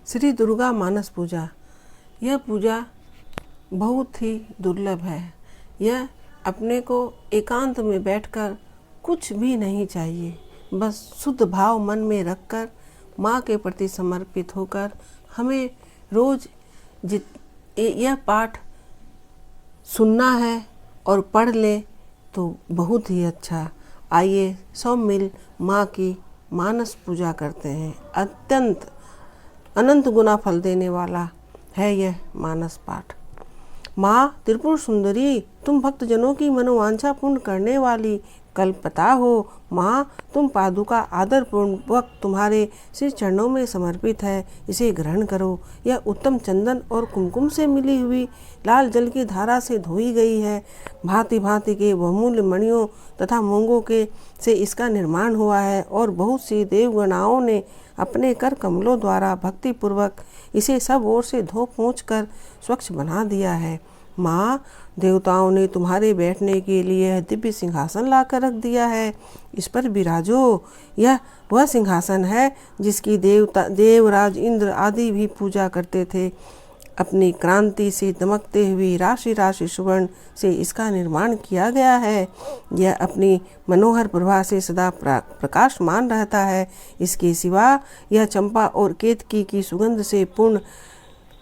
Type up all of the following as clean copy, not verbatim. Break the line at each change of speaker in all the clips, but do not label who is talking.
श्री दुर्गा मानस पूजा। यह पूजा बहुत ही दुर्लभ है। यह अपने को एकांत में बैठकर कुछ भी नहीं चाहिए, बस शुद्ध भाव मन में रखकर माँ के प्रति समर्पित होकर हमें रोज यह पाठ सुनना है और पढ़ ले तो बहुत ही अच्छा। आइए सब मिल माँ की मानस पूजा करते हैं। अत्यंत अनंत गुना फल देने वाला है यह मानस पाठ। माँ त्रिपुर सुंदरी, तुम भक्तजनों की मनोवांछा पूर्ण करने वाली कल्पता हो। माँ तुम पादुका आदर पूर्वक तुम्हारे श्री चरणों में समर्पित है, इसे ग्रहण करो। यह उत्तम चंदन और कुमकुम से मिली हुई लाल जल की धारा से धोई गई है। भांति भांति के बहुमूल्य मणियों तथा मूंगों के से इसका निर्माण हुआ है और बहुत सी देवगणाओं ने अपने कर कमलों द्वारा भक्ति पूर्वक इसे सब ओर से धो पोंछ कर स्वच्छ बना दिया है। माँ देवताओं ने तुम्हारे बैठने के लिए दिव्य सिंहासन लाकर रख दिया है, इस पर विराजो। यह वह सिंहासन है जिसकी देवराज इंद्र आदि भी पूजा करते थे। अपनी क्रांति से दमकते हुए राशि राशि सुवर्ण से इसका निर्माण किया गया है। यह अपनी मनोहर प्रभा से सदा प्रकाशमान रहता है। इसके सिवा यह चंपा और केतकी की सुगंध से पूर्ण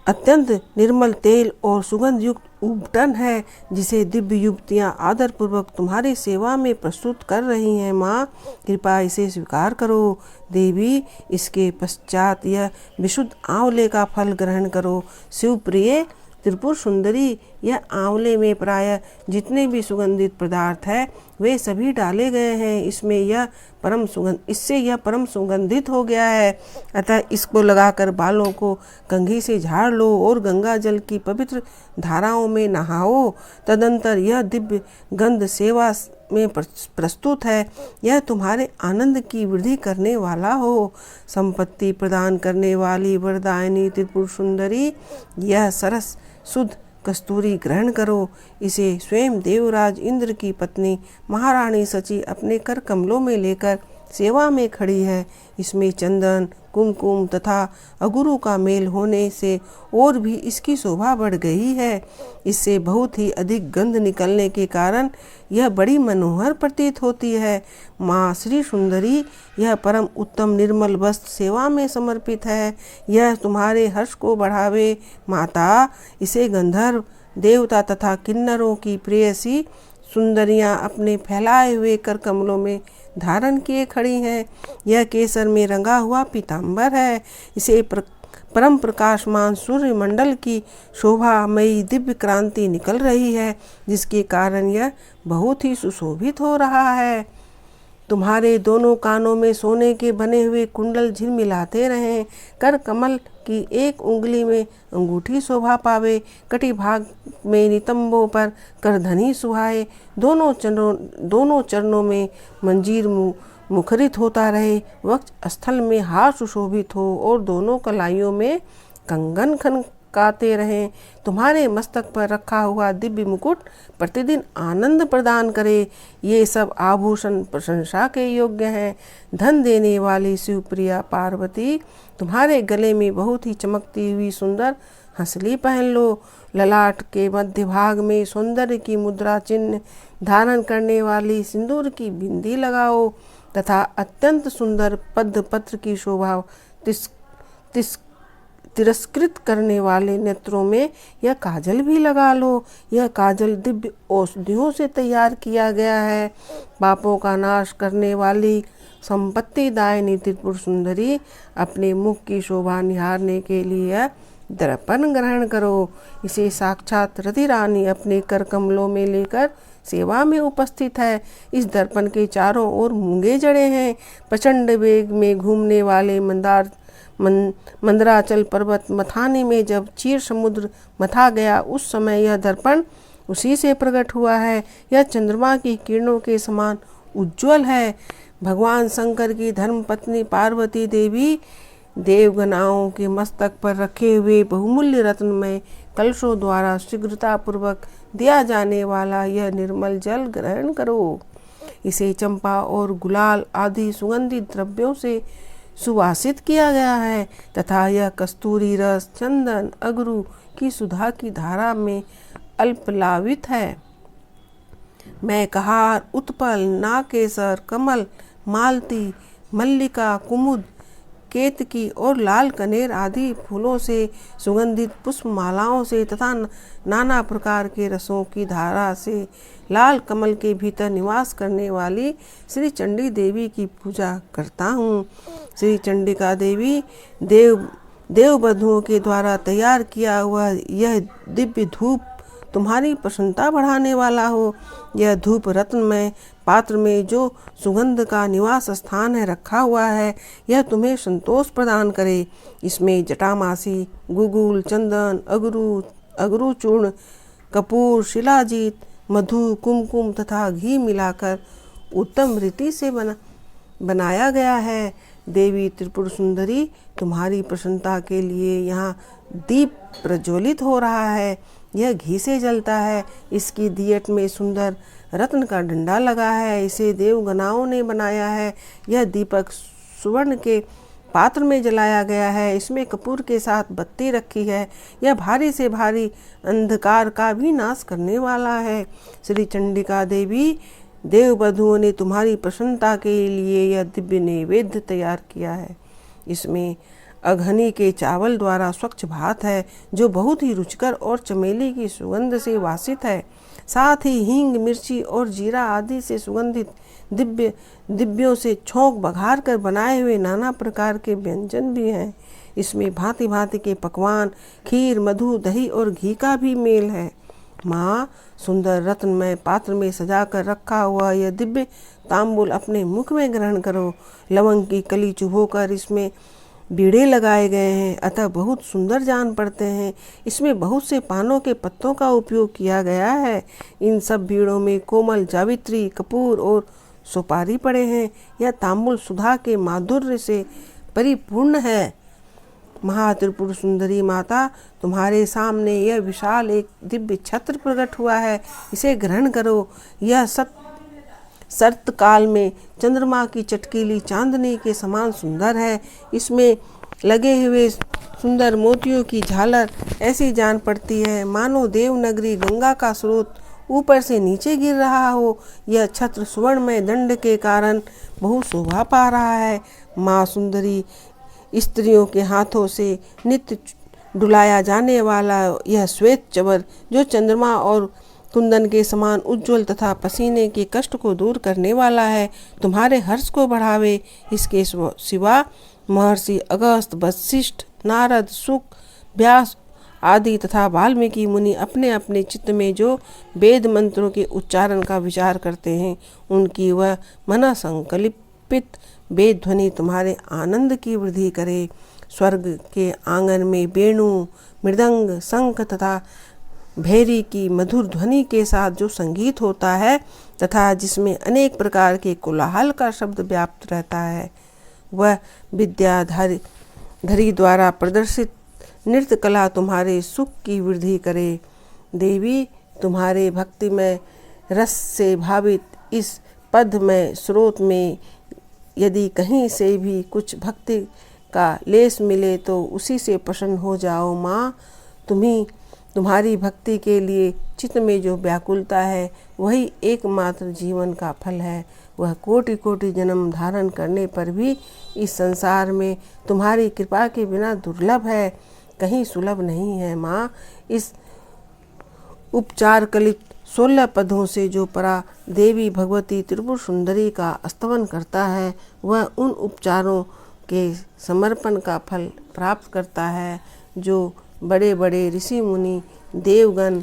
अत्यंत निर्मल तेल और सुगंध युक्त उपटन है, जिसे दिव्य युवतियाँ आदर पूर्वक तुम्हारी सेवा में प्रस्तुत कर रही हैं। माँ कृपा इसे स्वीकार करो। देवी इसके पश्चात यह विशुद्ध आंवले का फल ग्रहण करो। शिवप्रिय त्रिपुर सुंदरी, यह आंवले में प्रायः जितने भी सुगंधित पदार्थ है वे सभी डाले गए हैं। इससे यह परम सुगंधित हो गया है। अतः इसको लगाकर बालों को कंघी से झाड़ लो और गंगा जल की पवित्र धाराओं में नहाओ। तदंतर यह दिव्य गंध सेवा में प्रस्तुत है। यह तुम्हारे आनंद की वृद्धि करने वाला हो। संपत्ति प्रदान करने वाली वरदायिनी त्रिपुर सुंदरी, यह सरस शुद्ध कस्तूरी ग्रहण करो। इसे स्वयं देवराज इंद्र की पत्नी महारानी सची अपने कर कमलों में लेकर सेवा में खड़ी है। इसमें चंदन कुमकुम तथा अगुरु का मेल होने से और भी इसकी शोभा बढ़ गई है। इससे बहुत ही अधिक गंध निकलने के कारण यह बड़ी मनोहर प्रतीत होती है। माँ श्री सुंदरी, यह परम उत्तम निर्मल वस्त्र सेवा में समर्पित है। यह तुम्हारे हर्ष को बढ़ावे। माता इसे गंधर्व देवता तथा किन्नरों की प्रेयसी सुंदरियां अपने फैलाए हुए कर कमलों में धारण किए खड़ी हैं। यह केसर में रंगा हुआ पीताम्बर है। इसे परम प्रकाशमान सूर्य मंडल की शोभामयी दिव्य क्रांति निकल रही है, जिसके कारण यह बहुत ही सुशोभित हो रहा है। तुम्हारे दोनों कानों में सोने के बने हुए कुंडल झिलमिलाते रहें। कर कमल की एक उंगली में अंगूठी शोभा पावे। कटी भाग में नितंबों पर करधनी सुहाए। दोनों चरणों में मंजीर मुखरित होता रहे। वक्ष स्थल में हार सुशोभित हो और दोनों कलाइयों में कंगन खनकाते रहें। तुम्हारे मस्तक पर रखा हुआ दिव्य मुकुट प्रतिदिन आनंद प्रदान करे। ये सब आभूषण प्रशंसा के योग्य हैं। धन देने वाली शिवप्रिया पार्वती, तुम्हारे गले में बहुत ही चमकती हुई सुंदर हंसली पहन लो। ललाट के मध्य भाग में सौंदर्य की मुद्रा चिन्ह धारण करने वाली सिंदूर की बिंदी लगाओ तथा अत्यंत सुंदर पद्म पत्र की शोभा तिरस्कृत करने वाले नेत्रों में यह काजल भी लगा लो। यह काजल दिव्य औषधियों से तैयार किया गया है। पापों का नाश करने वाली संपत्ति दायिनी त्रिपुर सुंदरी, अपने मुख की शोभा निहारने के लिए दर्पण ग्रहण करो। इसे साक्षात रति रानी अपने कर कमलों में लेकर सेवा में उपस्थित है। इस दर्पण के चारों ओर मूंगे जड़े हैं। प्रचंड वेग में घूमने वाले मंदराचल पर्वत मथाने में जब क्षीर समुद्र मथा गया, उस समय यह दर्पण उसी से प्रकट हुआ है। यह चंद्रमा की किरणों के समान उज्ज्वल है। भगवान शंकर की धर्मपत्नी पार्वती देवी देवगणाओं के मस्तक पर रखे हुए बहुमूल्य रत्नमय कलशों द्वारा शीघ्रतापूर्वक दिया जाने वाला यह निर्मल जल ग्रहण करो। इसे चंपा और गुलाल आदि सुगंधित द्रव्यों से सुवासित किया गया है तथा यह कस्तूरी रस, चंदन, अगरू की सुधा की धारा में अल्पलावित है। मैं कहार, उत्पल, नाकेसर, कमल, मालती, मल्लिका, कुमुद, केतकी और लाल कनेर आदि फूलों से सुगंधित पुष्पमालाओं से तथा नाना प्रकार के रसों की धारा से लाल कमल के भीतर निवास करने वाली श्री चंडी देवी की पूजा करता हूँ। श्री चंडिका देवी देवबंधुओं के द्वारा तैयार किया हुआ यह दिव्य धूप तुम्हारी प्रसन्नता बढ़ाने वाला हो। यह धूप रत्नमय पात्र में जो सुगंध का निवास स्थान है रखा हुआ है, यह तुम्हें संतोष प्रदान करे। इसमें जटामासी, गुगुल, चंदन, अगरू चूर्ण, कपूर, शिलाजीत, मधु, कुमकुम तथा घी मिलाकर उत्तम रीति से बनाया गया है। देवी त्रिपुर सुंदरी, तुम्हारी प्रसन्नता के लिए यहाँ दीप प्रज्वलित हो रहा है। यह घी से जलता है। इसकी दियट में सुंदर रत्न का डंडा लगा है। इसे देवगनाओं ने बनाया है। यह दीपक सुवर्ण के पात्र में जलाया गया है। इसमें कपूर के साथ बत्ती रखी है। यह भारी से भारी अंधकार का भी नाश करने वाला है। श्री चंडिका देवी, देवबंधुओं ने तुम्हारी प्रसन्नता के लिए यह दिव्य नैवेद्य तैयार किया है। इसमें अघनी के चावल द्वारा स्वच्छ भात है जो बहुत ही रुचिकर और चमेली की सुगंध से वासित है। साथ ही हींग, मिर्ची और जीरा आदि से सुगंधित दिव्यों से छौंक बघार कर बनाए हुए नाना प्रकार के व्यंजन भी हैं। इसमें भांति भांति के पकवान, खीर, मधु, दही और घी का भी मेल है। माँ, सुंदर रत्नमय पात्र में सजा कर रखा हुआ यह दिव्य तांबूल अपने मुख में ग्रहण करो। लवंग की कली चुभोकर इसमें बीड़े लगाए गए हैं, अतः बहुत सुंदर जान पड़ते हैं। इसमें बहुत से पानों के पत्तों का उपयोग किया गया है। इन सब बीड़ों में कोमल जावित्री, कपूर और सुपारी पड़े हैं। यह तांबूल सुधा के माधुर्य से परिपूर्ण है। महात्रिपुर सुंदरी माता, तुम्हारे सामने यह विशाल एक दिव्य छत्र प्रकट हुआ है। इसे ग्रहण करो। यह सर्त काल में चंद्रमा की चटकीली चांदनी के समान सुंदर है। इसमें लगे हुए सुंदर मोतियों की झालर ऐसी जान पड़ती है मानो देवनगरी गंगा का स्रोत ऊपर से नीचे गिर रहा हो। यह छत्र सुवर्णमय दंड के कारण बहुत शोभा पा रहा है। माँ सुंदरी, स्त्रियों के हाथों से नित्य डुलाया जाने वाला यह श्वेत चवर जो चंद्रमा और कुंदन के समान उज्जवल तथा पसीने के कष्ट को दूर करने वाला है, तुम्हारे हर्ष को बढ़ावे। इसके सिवा महर्षि अगस्त्य, वशिष्ठ, नारद, शुक, व्यास आदि तथा वाल्मीकि मुनि अपने अपने चित्त में जो वेद मंत्रों के उच्चारण का विचार करते हैं, उनकी वह मन संकल्पित वेद ध्वनि तुम्हारे आनंद की वृद्धि करे। स्वर्ग के आंगन में वेणु, मृदंग, शंख तथा भैरी की मधुर ध्वनि के साथ जो संगीत होता है तथा जिसमें अनेक प्रकार के कोलाहल का शब्द व्याप्त रहता है, वह विद्याधरी द्वारा प्रदर्शित नृत्य कला तुम्हारे सुख की वृद्धि करे। देवी, तुम्हारे भक्तिमय रस से भावित इस पद्ममय स्रोत में यदि कहीं से भी कुछ भक्ति का लेस मिले तो उसी से प्रसन्न हो जाओ। माँ, तुम्हारी भक्ति के लिए चित्त में जो व्याकुलता है वही एकमात्र जीवन का फल है। वह कोटि कोटि जन्म धारण करने पर भी इस संसार में तुम्हारी कृपा के बिना दुर्लभ है, कहीं सुलभ नहीं है। माँ, इस उपचार कलित 16 पदों से जो परा देवी भगवती त्रिपुर सुंदरी का स्तवन करता है, वह उन उपचारों के समर्पण का फल प्राप्त करता है जो बड़े बड़े ऋषि मुनि देवगण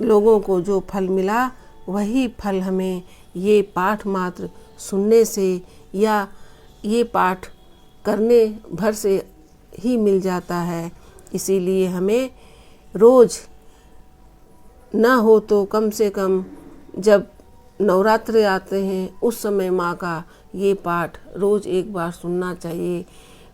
लोगों को जो फल मिला, वही फल हमें ये पाठ मात्र सुनने से या ये पाठ करने भर से ही मिल जाता है। इसीलिए हमें रोज़ ना हो तो कम से कम जब नवरात्रि आते हैं उस समय माँ का ये पाठ रोज़ एक बार सुनना चाहिए।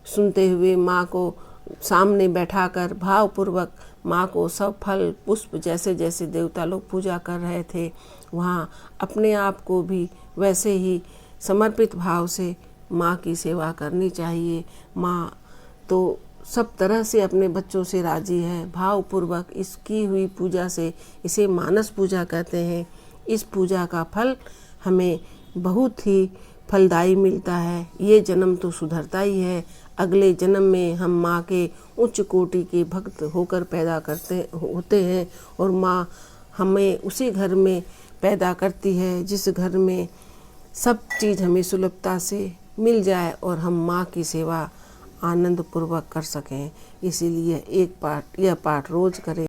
सुनते हुए माँ को सामने बैठाकर भावपूर्वक माँ को सब फल पुष्प जैसे जैसे देवता लोग पूजा कर रहे थे, वहाँ अपने आप को भी वैसे ही समर्पित भाव से माँ की सेवा करनी चाहिए। माँ तो सब तरह से अपने बच्चों से राजी है। भावपूर्वक इसकी हुई पूजा से, इसे मानस पूजा कहते हैं, इस पूजा का फल हमें बहुत ही फलदायी मिलता है। ये जन्म तो सुधरता ही है, अगले जन्म में हम माँ के उच्च कोटि के भक्त होकर पैदा होते हैं और माँ हमें उसी घर में पैदा करती है जिस घर में सब चीज़ हमें सुलभता से मिल जाए और हम माँ की सेवा आनंद पूर्वक कर सकें। इसीलिए यह पाठ रोज़ करें।